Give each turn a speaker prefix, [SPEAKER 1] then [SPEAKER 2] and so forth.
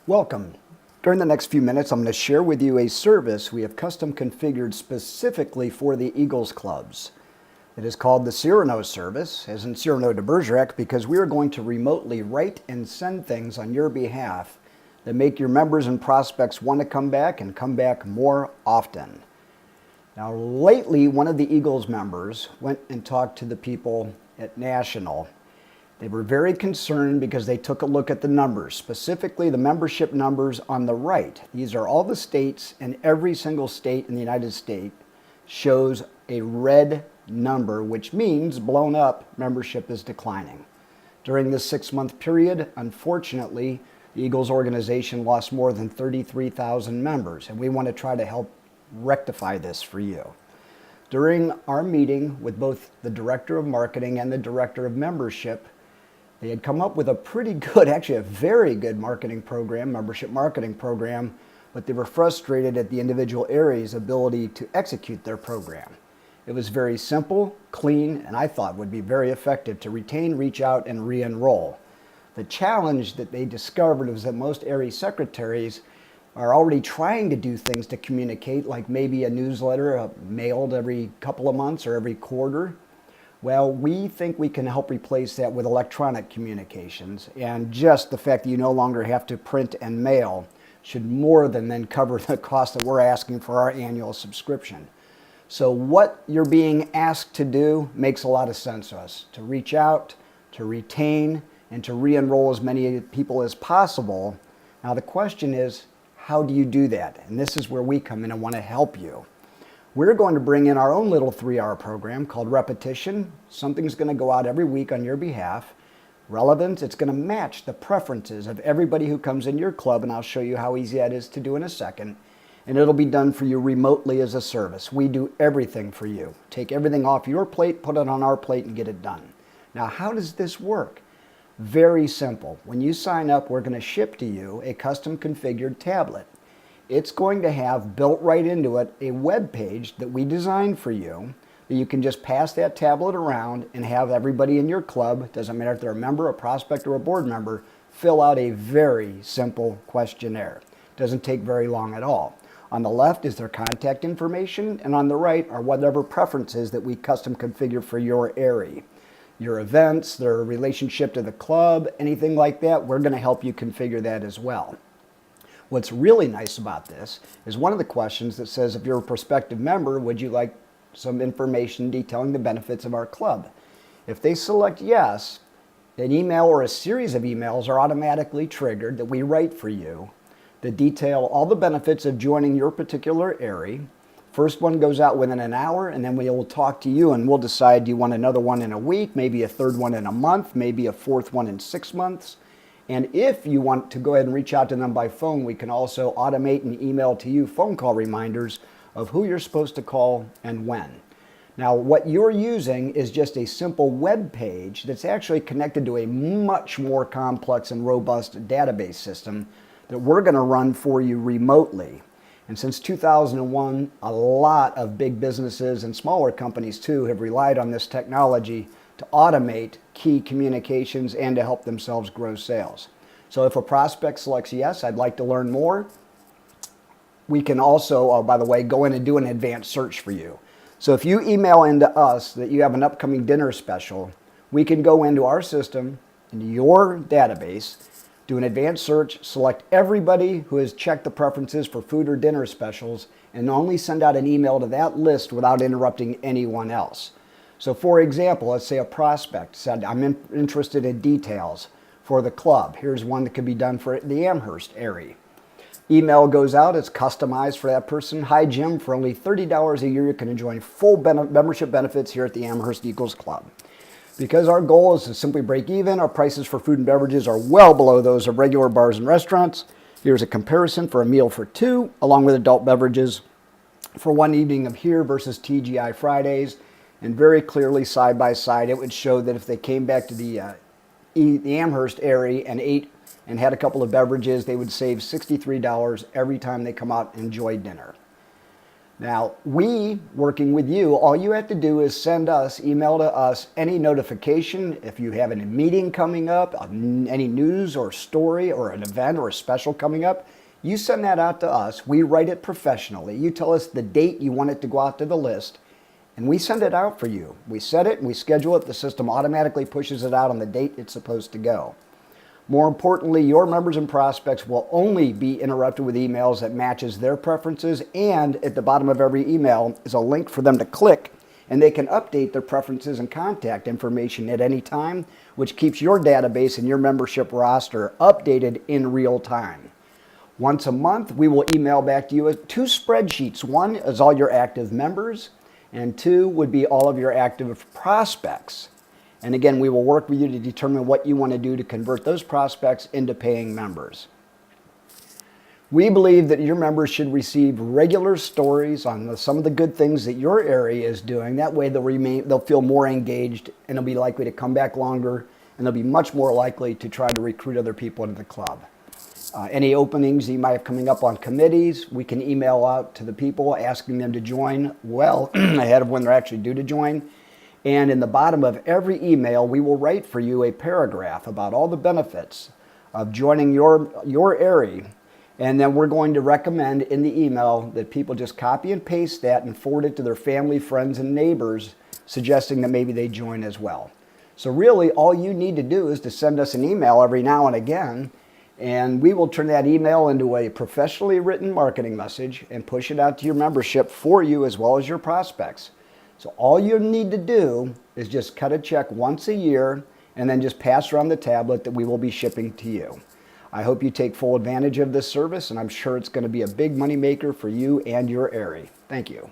[SPEAKER 1] Welcome. During the next few minutes, I'm going to share with you a service we have custom configured specifically for the Eagles clubs. It is called the Cyrano service, as in Cyrano de Bergerac, because we are going to remotely write and send things on your behalf that make your members and prospects want to come back and come back more often. Now, lately, one of the Eagles members went and talked to the people at National. They were very concerned because they took a look at the numbers, specifically the membership numbers on the right. These are all the states, and every single state in the United States shows a red number, which means blown up membership is declining. During this 6-month period, unfortunately, the Eagles organization lost more than 33,000 members, and we want to try to help rectify this for you. During our meeting with both the Director of Marketing and the Director of Membership, they had come up with a pretty good, actually a very good marketing program, membership marketing program, but they were frustrated at the individual areas' ability to execute their program. It was very simple, clean, and I thought would be very effective to retain, reach out, and re-enroll. The challenge that they discovered was that most area secretaries are already trying to do things to communicate, like maybe a newsletter mailed every couple of months or every quarter. Well, we think we can help replace that with electronic communications, and just the fact that you no longer have to print and mail should more than then cover the cost that we're asking for our annual subscription. So what you're being asked to do makes a lot of sense to us, to reach out, to retain, and to re-enroll as many people as possible. Now the question is, how do you do that? And this is where we come in and want to help you. We're going to bring in our own little 3-hour program called Repetition. Something's going to go out every week on your behalf. Relevance, it's going to match the preferences of everybody who comes in your club, and I'll show you how easy that is to do in a second. And it'll be done for you remotely as a service. We do everything for you. Take everything off your plate, put it on our plate, and get it done. Now, how does this work? Very simple. When you sign up, we're going to ship to you a custom configured tablet. It's going to have built right into it a web page that we designed for you that you can just pass that tablet around and have everybody in your club, doesn't matter if they're a member, a prospect, or a board member, fill out a very simple questionnaire. Doesn't take very long at all. On the left is their contact information, and on the right are whatever preferences that we custom configure for your area. Your events, their relationship to the club, anything like that, we're going to help you configure that as well. What's really nice about this is one of the questions that says, if you're a prospective member, would you like some information detailing the benefits of our club? If they select yes, an email or a series of emails are automatically triggered that we write for you that detail all the benefits of joining your particular area. First one goes out within an hour, and then we will talk to you and we'll decide, do you want another one in a week, maybe a third one in a month, maybe a fourth one in 6 months. And if you want to go ahead and reach out to them by phone, we can also automate and email to you phone call reminders of who you're supposed to call and when. Now, what you're using is just a simple web page that's actually connected to a much more complex and robust database system that we're going to run for you remotely. And since 2001, a lot of big businesses and smaller companies too have relied on this technology to automate key communications and to help themselves grow sales. So if a prospect selects yes, I'd like to learn more, we can also, oh, by the way, go in and do an advanced search for you. So if you email into us that you have an upcoming dinner special, we can go into our system, into your database, do an advanced search, select everybody who has checked the preferences for food or dinner specials, and only send out an email to that list without interrupting anyone else. So for example, let's say a prospect said, I'm interested in details for the club. Here's one that could be done for the Amherst area. Email goes out, it's customized for that person. Hi Jim, for only $30 a year, you can enjoy full membership benefits here at the Amherst Eagles Club. Because our goal is to simply break even, our prices for food and beverages are well below those of regular bars and restaurants. Here's a comparison for a meal for two, along with adult beverages for one evening of here versus TGI Fridays. And very clearly, side by side, it would show that if they came back to the Amherst area and ate and had a couple of beverages, they would save $63 every time they come out and enjoy dinner. Now, we, working with you, all you have to do is send us, email to us, any notification. If you have a meeting coming up, any news or story or an event or a special coming up, you send that out to us. We write it professionally. You tell us the date you want it to go out to the list, and we send it out for you. We set it and we schedule it. The system automatically pushes it out on the date it's supposed to go. More importantly, your members and prospects will only be interrupted with emails that matches their preferences, and at the bottom of every email is a link for them to click, and they can update their preferences and contact information at any time, which keeps your database and your membership roster updated in real time. Once a month, we will email back to you two spreadsheets. One is all your active members, and two would be all of your active prospects. And again, we will work with you to determine what you want to do to convert those prospects into paying members. We believe that your members should receive regular stories on some of the good things that your area is doing. That way they'll feel more engaged, and they'll be likely to come back longer, and they'll be much more likely to try to recruit other people into the club. Any openings you might have coming up on committees, we can email out to the people asking them to join well ahead of when they're actually due to join. And in the bottom of every email, we will write for you a paragraph about all the benefits of joining your area. And then we're going to recommend in the email that people just copy and paste that and forward it to their family, friends, and neighbors, suggesting that maybe they join as well. So really, all you need to do is to send us an email every now and again, and we will turn that email into a professionally written marketing message and push it out to your membership for you as well as your prospects. So all you need to do is just cut a check once a year and then just pass around the tablet that we will be shipping to you. I hope you take full advantage of this service, and I'm sure it's going to be a big money maker for you and your area. Thank you.